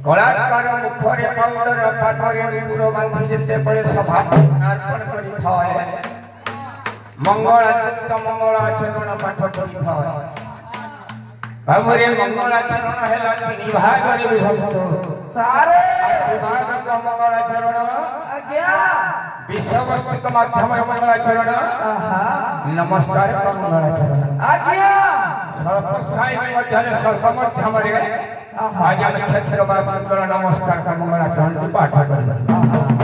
कलाकार मुखरे पाउडर पाथरे निपुर बांधी जेते पळे सभा अर्पण करी थाए मंगलाचित्त मंगलाचरण पाठ करी थाए बाबुरे मंगलाचरण हेला तीन भाग रे विभक्त सारे आशीर्वाद का मंगलाचरण आज्ञा विश्ववस्तु का माध्यम मंगलाचरण नमस्कार का मंगलाचरण आज्ञा सर्वस्थाई मध्य सर्व मध्यम रे आज हम क्षेत्रवासी कर नमस्कार का मंगलाचरण की पाठ करबे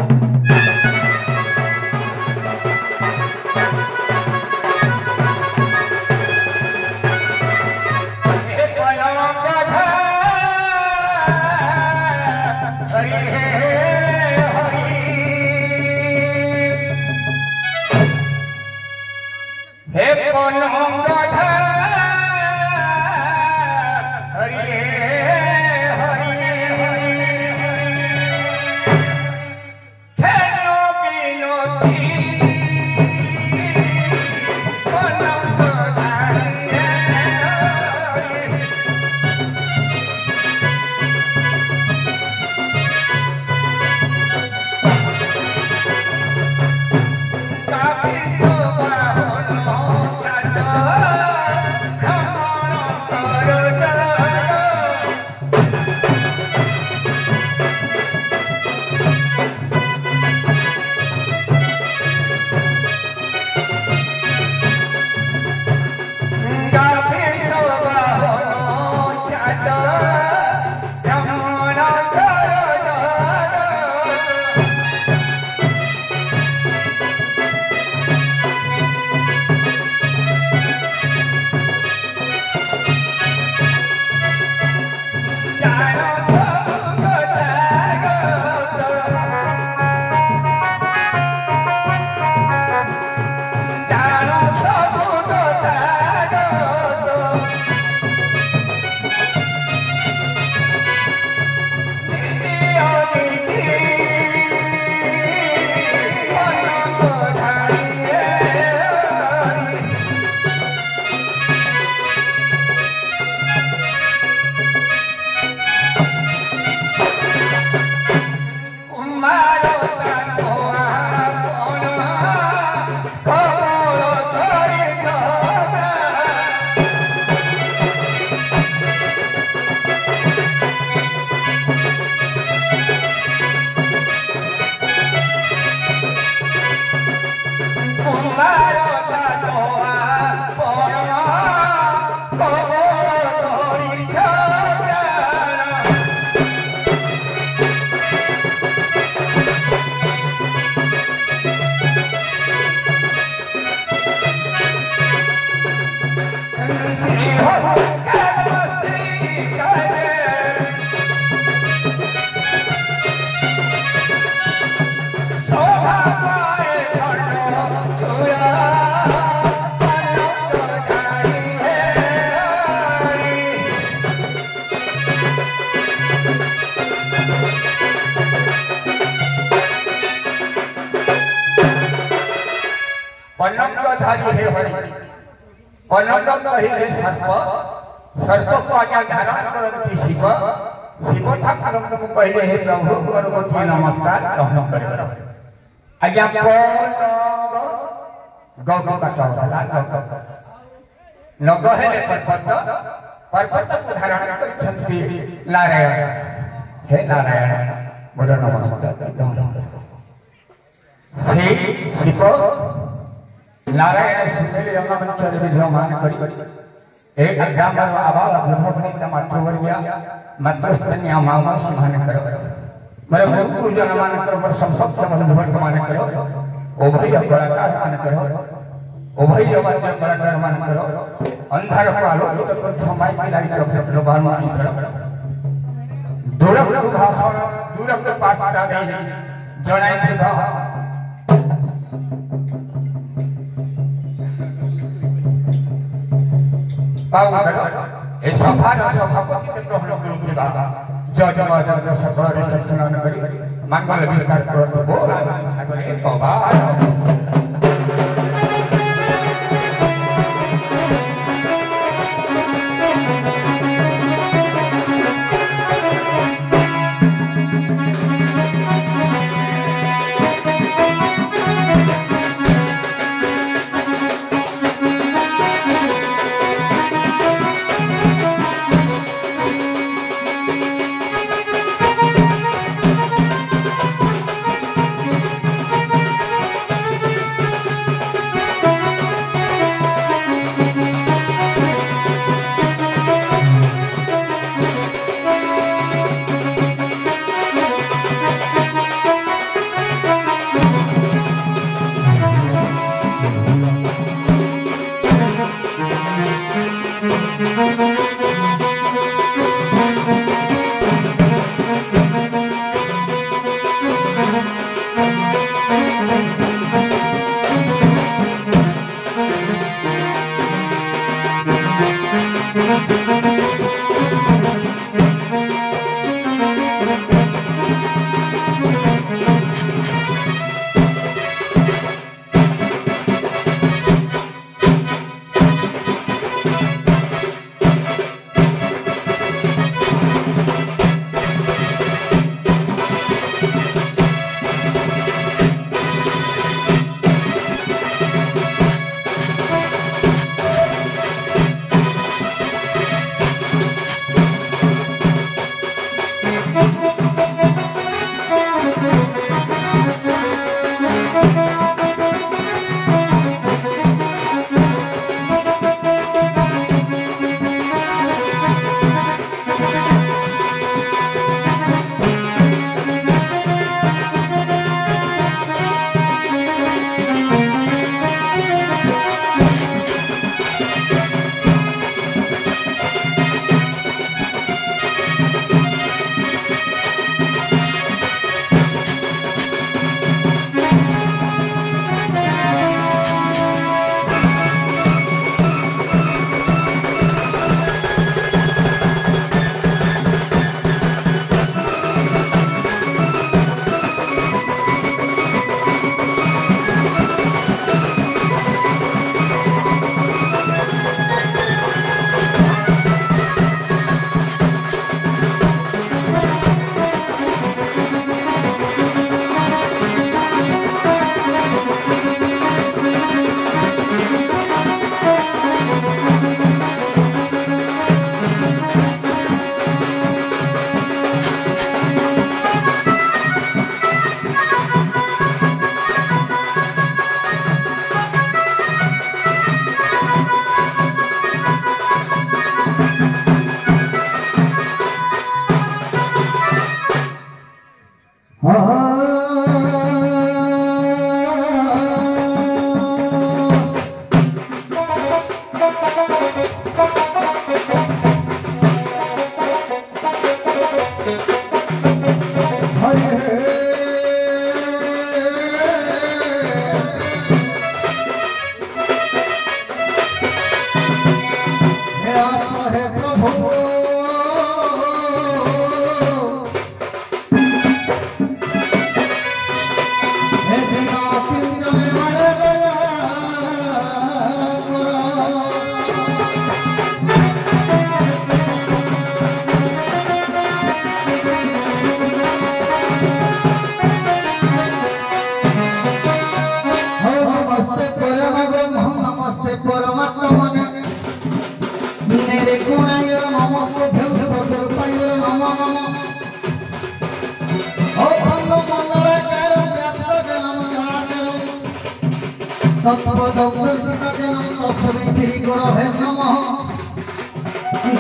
पनंग कहिले सर्प सर्प को आज्ञा धारण करती शिव शिव ठाकुर को कहिले हे प्रभु करगोटी नमस्कार ग्रहण करे आज्ञा पनंग गौ का चौला नग हेले पर्वत पर्वत को धारण करछंती नारायण हे नारायण बोलो नमस्कार से शिव नारायण सुशील रंगमंचल विद्यमान करी एक ग्रामर आबाल वृद्धवनिता मातृवर्या मातृस्तन्या मामा सिमान करो मरे गुरुजन मान करो पर संसप्त बंधु मान करो उभय कलाकार मान करो उभय वाद्य कलाकार मान करो अंधार को आलोकित कर थमाई मिलाई करो प्रभान मान करो दूरक भाषण दूरक पाठ दे जणाई देबा सभापति ग्रहण करुवा जज महोदय सकल रिसेप्शन करी मंगल विस्तार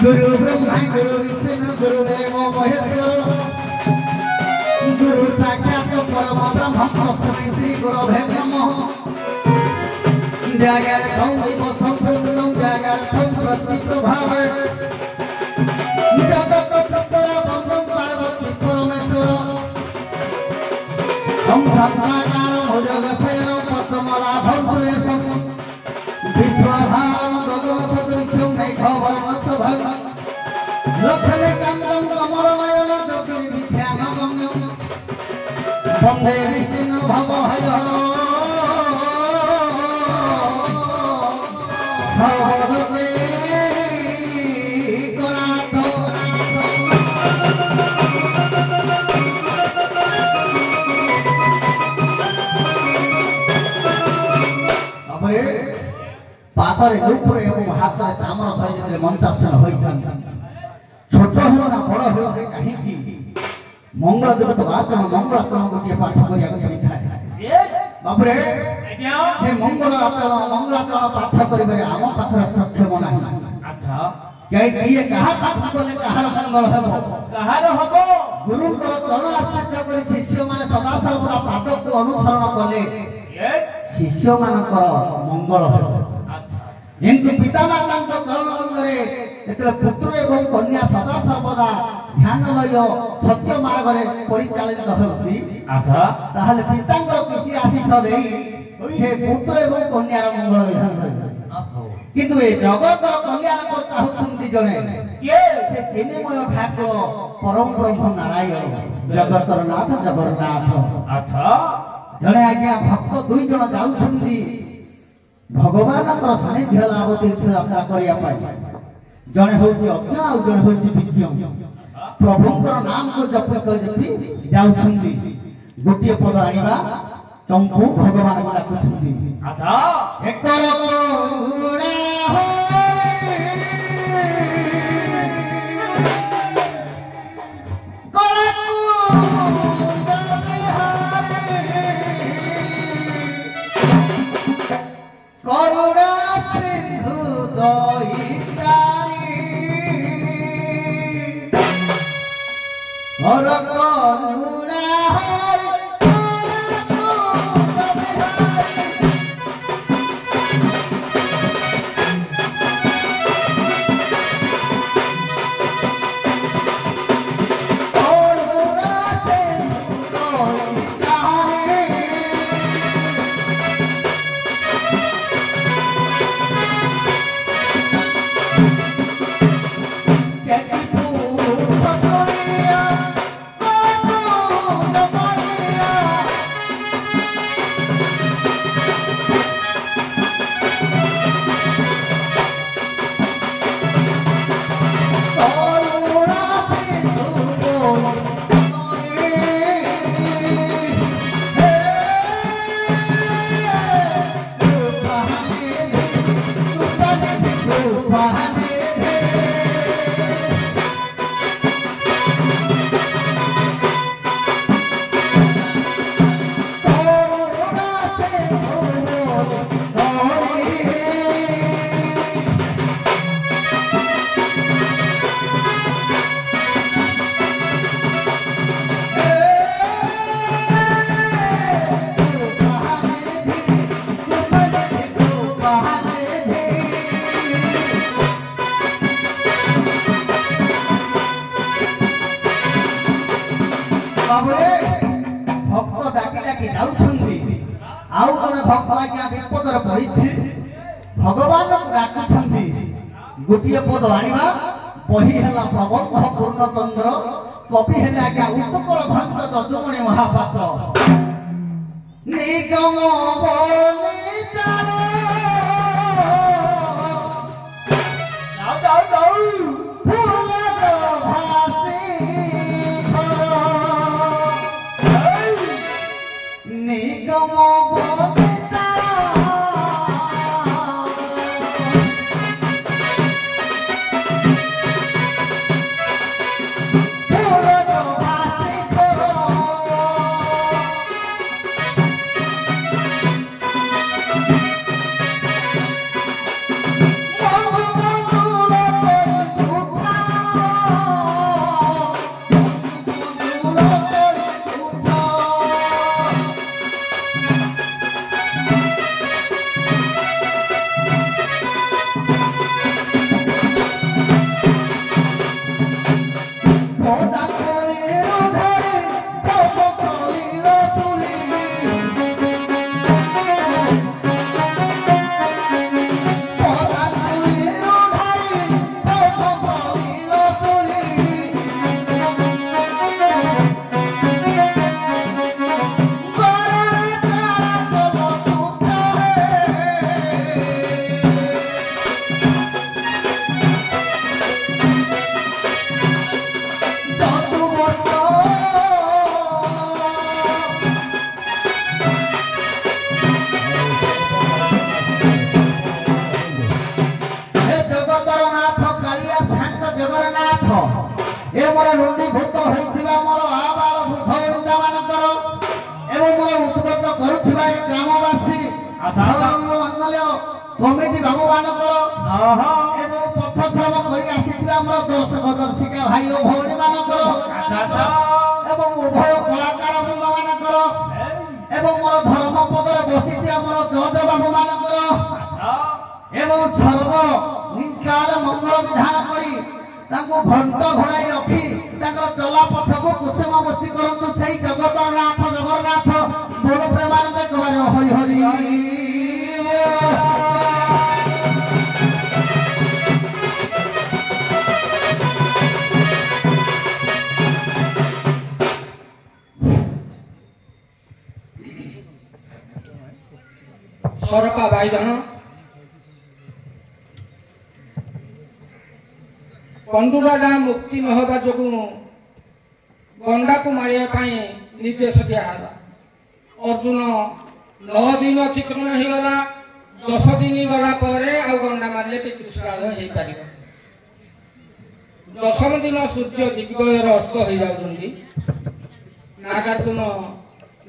गुरु ब्रह्मा गुरु विष्णु गुरुदेव महेश्वर गुरु साक्षात परम ब्रह्म तस्मै श्री गुरवे नमः। जागर्थं दिव संपूर्णं जागर्थं प्रतीकभावे जगत पितर बंधं पार्वती परमेश्वर हम संताकारं भुजगशयनं पद्मनाभं सुरेशं विश्वधारं गगनसदृशं मेघवर्णशोभं लक्ष्मीकान्तं कमलनयनं ज्योतिर्विद्यानगम्यं वन्दे विष्णु भवहरं सर्वलोके पादरे ऊपर एवं हाथ में चामर धरी जब मंचासन होता छोट हो ना बड़ हो कहीं मंगल जगत आचरण मंगलाचरण गोटे पाठ करा पड़ता है बाबरे से मंगल आचरण मंगलाचरण पाठ कर आम पाखे सक्षम ना किए कहा पाठ कले कहार मंगल हम गुरु चरण आश्चर्य कर शिष्य मैंने सदा सर्वदा पाद को अनुसरण कले शिष्य मान मंगल हम किंतु पितामाता चरण बंधे पुत्र एवं कन्या सदा सर्वदा ध्यान लय सत्य मार्ग में परिचालित होती पिता किसी आशीष दे से पुत्र एवं कन्यार मंगल विधान কিন্তু এই জগতর কল্যাণ করতা হচ্ছন্তি জনে କିଏ সে চিন্ময় ঠাকুর পরম ব্রহ্ম নারায়ণ জগতর নাথ জগন্নাথ। ଆଚ୍ଛା ଜଣେ ଆଜ୍ଞା ଭକ୍ତ ଦୁଇ ଜଣ ଯାଉଛନ୍ତି ଭଗବାନଙ୍କର ସାନ୍ନିଧ୍ୟ ଲାଭ ତୀର୍ଥଯାତ୍ରା କରିବା ପାଇଁ। ଜଣେ ହଉଛି ଅଜ୍ଞ ଆଉ ଜଣେ ହଉଛି ବିଜ୍ଞ। ପ୍ରଭୁଙ୍କର ନାମକୁ ଜପି ଜପି ଯାଉଛନ୍ତି। ଗୋଟିଏ ପଦ ଆଣିବା ଚମ୍ପୁ ଭଗବାନଙ୍କୁ ଡାକୁଛନ୍ତି। ଆଚ୍ଛା ଏକର କରୁଣା ହରି କଳକୁ କରୁଣା ସିନ୍ଧୁ ଦଇତାରି ହର କରୁଣା ହରି ভক্ত ডাকি ডাকি যাচ্ছেন। আউ জনে ভক্ত আজ্ঞা বিপদরে পড়িছে ভগবানকে ডাকুছেন। গোটিয়ে পদ আনিবা বহি হেলা প্রবন্ধ পূর্ণচন্দ্র কবি হেলে আজ্ঞা উৎকল ঘণ্ট যদুমণি মহাপাত্র। নিগম বনিতার যাও যাও ফুলদ ভাসি নিগম ए मोर रुंडी भूत होइतिबा मोर आबाल वृद्ध वृंदा मानकर एवं मोर उद्गत करुथिबा ए ग्रामवासी सर्वंग मंगल्य कमिटी बाबू मानकर एवं पथश्रम करि आसीथिबा मोर दर्शक दर्शिका भाई ओ भौणी मानकर एवं उभय कलाकार वृंद मानकर एवं मोर धर्म पदरे बसिथिबा मोर जज बाबू मानकर एवं सर्व निकाल मंगल विधान करी तांको घंट घोड़ाई रखी तांकर चला पथको कुसुम बस्ती करंतु सेई जगतर नाथ जगन्नाथ बोल प्रेमानंद कबारे हरि हरि सरपा बाईधन पंडु राजा मुक्ति न होगा जो गंडा को मारिया निर्देश दिहला अर्जुन 9 दिन अतिक्रमण हो गला 10 दिन गला गंडा मारे पितृश्राद्ध हो पार 10म दिन सूर्य दिग्बलर अस्त हो जाती नागार्जुन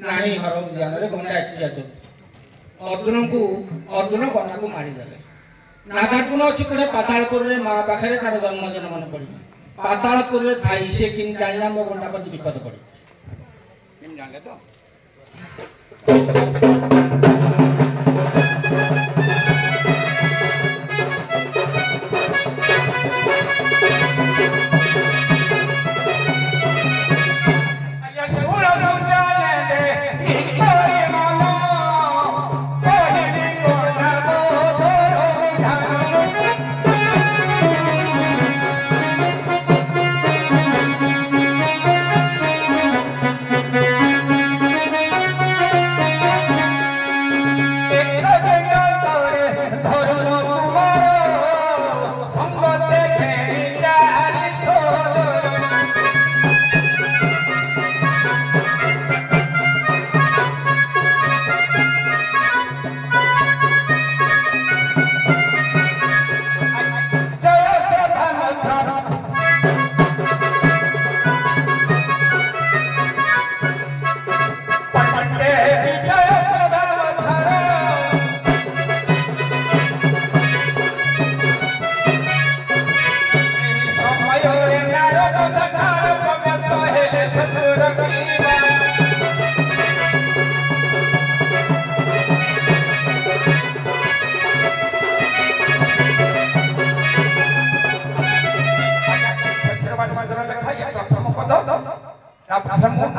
नाही हर उद्यान गंडा एकिया अर्जुन गंडा को मारिदेले नागार्जुन अच्छी कहे पातालपुर माँ पाखे तार जन्मदिन मन पड़ पातालपुर थाई से किन जाना मो गंडा प्रति विपद पड़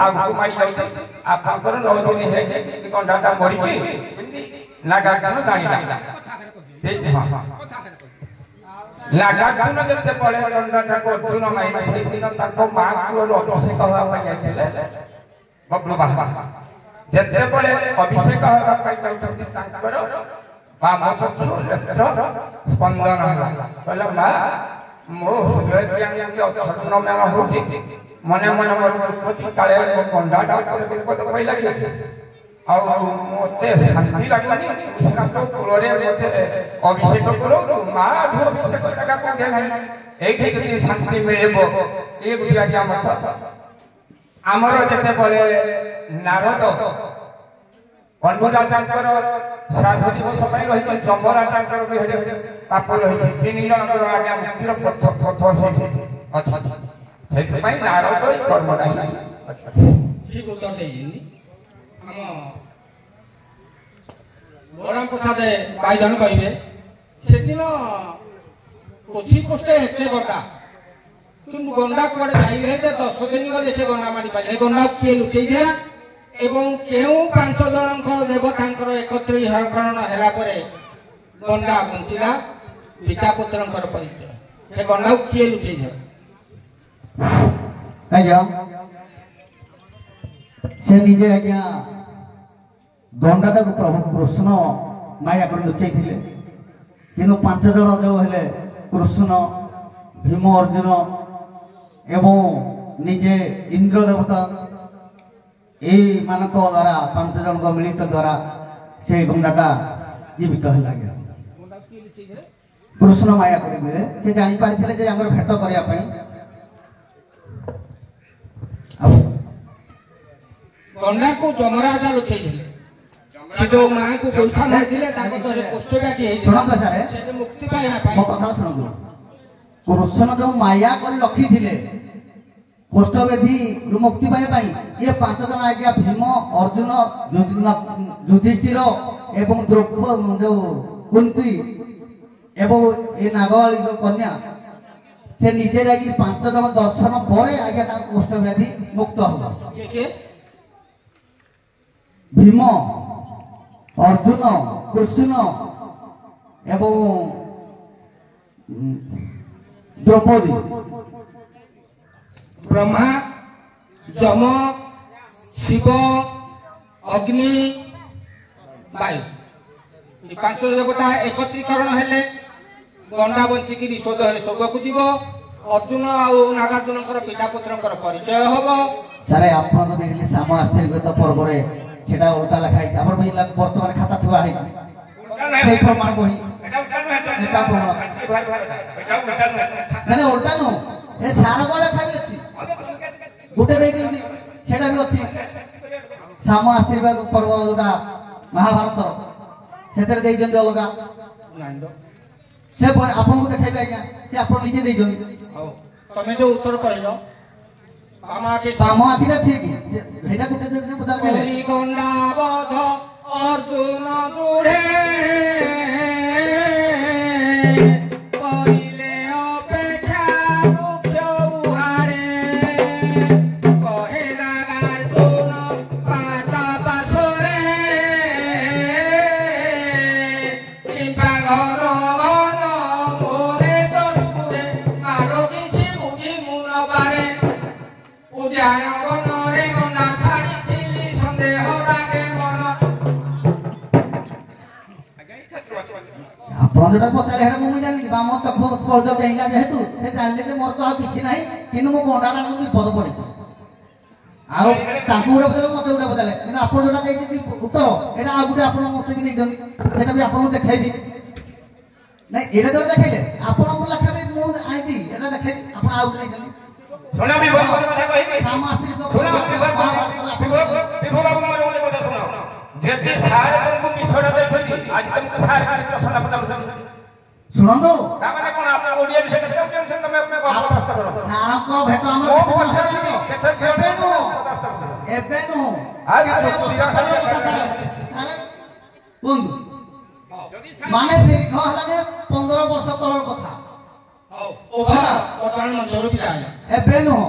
आगु मारी जाऊँ आपंकर 9 दिन है गंडाटा मरी नागार्जुन जाना नागार्जुन जब पड़े गंडाटा को अर्जुन मारे से दिन माँ कूल अभिषेक होगा बबलू बाबा जिते बड़े अभिषेक होगा बाम चक्षु स्पंदन कहला माँ मो हृदय अक्षर मेल हो मने मने मोर काले गंडाटा विपद पड़ा कि मत शांति लगलानी कृष्ण तो कूल अभिषेक करो माँ अभिषेक जगह कौटे ना ये शांति मिले ये गोटे आज मत आमर जिते बड़े नारद पंडु राजा श्राद्ध दिवस रही जम राजा पाप रही 3 जन आज्ञा मुक्तिर पथ अच्छी नारद कर्मटा ठीक उत्तर दे बलराम प्रसाद बाईधन कहे से दिन पोथी पोस्टे एत गंडा कि गंडा कड़े जाइए 10 दिन गले से गंडा मारी पारे गंडा किए लुचई दिला एवं केउ 5 जन देवता एकत्रीकरण है गंडा बंचिला पिता पुत्र परिचय गंडा किए लुचई दिला आज्ञा से निजे आज्ञा गंडाटा को प्रभु कृष्ण माया कर लुचई थिले किनु 5 जन जो हेले कृष्ण भीम अर्जुन एवं निजे इंद्र देवता ए मानक द्वारा 5 जन को मिलित द्वारा से गंडाटा जीवित है लगे कृष्ण माया कर से जानी पारी थिले जे हमर भेट करिया पई गंडा को जमराजा लुचई दिले से जो मां को गोइठा मार दिले ताको तरे पोस्टटा की हे सुनो तो सारे से मुक्ति पाया पाई मो कथा सुनो दो कृष्ण जो माया कर लखी थिले पोस्ट वेधी मुक्ति पाया पाई ये 5 जन आज्ञा भीम अर्जुन युधिष्ठिर एवं द्रौपदी जो कुंती एवं ए नागवाली जो कन्या से निजे जाकी 5 जन दर्शन पर आज्ञा ता पोस्ट वेधी मुक्त होगा के भीम अर्जुन कृष्ण एवं द्रौपदी ब्रह्मा जम शिव अग्नि वायु এই ପାଞ୍ଚ ଦେବତା ଏକତ୍ରୀକରଣ ହେଲେ ଗଣ୍ଡା ବଞ୍ଚିକି ନିଷୋଧ ହେଲେ ସ୍ୱର୍ଗକୁ ଯିବ। ଅର୍ଜୁନ ଆଉ ନାଗାର୍ଜୁନଙ୍କର ପିତା ପୁତ୍ରଙ୍କର ପରିଚୟ ହବ। ସାରେ ଆପଣ ତ ଦେଖିଲେ ସାମ ଆଶୀର୍ବାଦ ପର୍ବରେ ସେଟା ଉଲ୍ଟା ଲେଖା ହେଇଛି। ଆମର ବର୍ତ୍ତମାନ ଖାତା ଥୁଆ ହେଇଛି ସେଇ ପ୍ରମାଣ ବହି ଏଟା ପ୍ରମାଣ ମାନେ ଉଲ୍ଟା ନୁହଁ ଏ ସାରଙ୍କ ଲେଖା ବି ଅଛି ଗୋଟେ ଦେଇଛନ୍ତି ସେଟା ବି ଅଛି। ସାମ ଆଶୀର୍ବାଦ ପର୍ବ ଯୋଉଟା ମହାଭାରତର ସେଥିରେ ଦେଇଛନ୍ତି ଅଲଗା ସେ ଆପଣଙ୍କୁ ଦେଖେଇବେ ଆଜ୍ଞା ସେ ଆପଣ ନିଜେ ଦେଇଛନ୍ତି। ହଉ ତମେ ଯୋଉ ଉତ୍ତର କହିଲ ବାମ ଆଖିଟା ଠିକ ସେଇଟା ଗୋଟେ ଗଣ୍ଡା ବଧ ଅର୍ଜୁନ ଦୃଢ଼େ କରିଲେ ଅପେକ୍ଷା ମୁଖ୍ୟ ଉହାରେ କହେ ନାଗାର୍ଜୁନ ପାଦ ପାଶରେ କିମ୍ବା ଘନ ଘନ ମୋରେ ତସୁରେ ମାର କିଛି ବୁଝି ମୁଁ ନ ପାରେ ଉଦ୍ୟାନ ବନରେ ଗଣ୍ଡା ଛାଡ଼ିଥିଲି ସନ୍ଦେହ ରାଗେ ମନ। ଆପଣ ଯୋଉଟା ପଚାରିଲେ ସେଟା ମୁଁ ବି ଜାଣିଲି ବାମ ଚକ୍ଷୁ ସ୍ପର୍ଶ ଦେଇନା ଯେହେତୁ ସେ ଜାଣିଲେ ଯେ ମୋର ତ ଆଉ କିଛି ନାହିଁ କିନ୍ତୁ ମୁଁ ଗଣ୍ଡାଟା ବିପଦ ପଡିଛି ଆଉ ତାଙ୍କୁ ଗୋଟେ ପଚାରିଲେ ମତେ ଗୋଟେ ପଚାରିଲେ କିନ୍ତୁ ଆପଣ ଯୋଉଟା ଦେଇଛନ୍ତି ଉତ୍ତର ଏଇଟା ଆଉ ଗୋଟେ ଆପଣ ମତେ ବି ଦେଇଛନ୍ତି ସେଟା ବି ଆପଣଙ୍କୁ ଦେଖେଇବି ନାଇଁ ଏଇଟା ଯୋଉ ଦେଖେଇଲେ ଆପଣଙ୍କୁ ଲେଖା ବି ମୁଁ ଆଣିଛି ଏଟା ଦେଖେଇବି ଆପଣ ଆଉ ଗୋଟେ ଦେଇଛନ୍ତି। ଶୁଣ ବିଭୁ କଥା କହିବି ସାମ ଆଶୀର୍ବାଦ ଶୁଣ ବିଭୁ ବାବୁ ମୋର ଗୋଟେ କଥା ଶୁଣ ଯେତେ ସାର୍ ତମକୁ ବିଷୟଟା ଦେଇଛନ୍ତି ଆଜି ତମକୁ ସାର୍ ଖାଲି ପ୍ରଶ୍ନ ପଚାରୁଛନ୍ତି ଶୁଣନ୍ତୁ ତାମାନେ କଣ ଆପଣ ଓଡ଼ିଆ ବିଷୟ କେତେ କେତେ ତମେ ପ୍ରଶ୍ନ କର ସାରଙ୍କ ଭେଟ ଆମର ଏବେ ନୁହଁ କୁହନ୍ତୁ ମାନେ ଦୀର୍ଘ ହେଲାନି 15 ବର୍ଷ ତଳର କଥା ଏବେ ନୁହଁ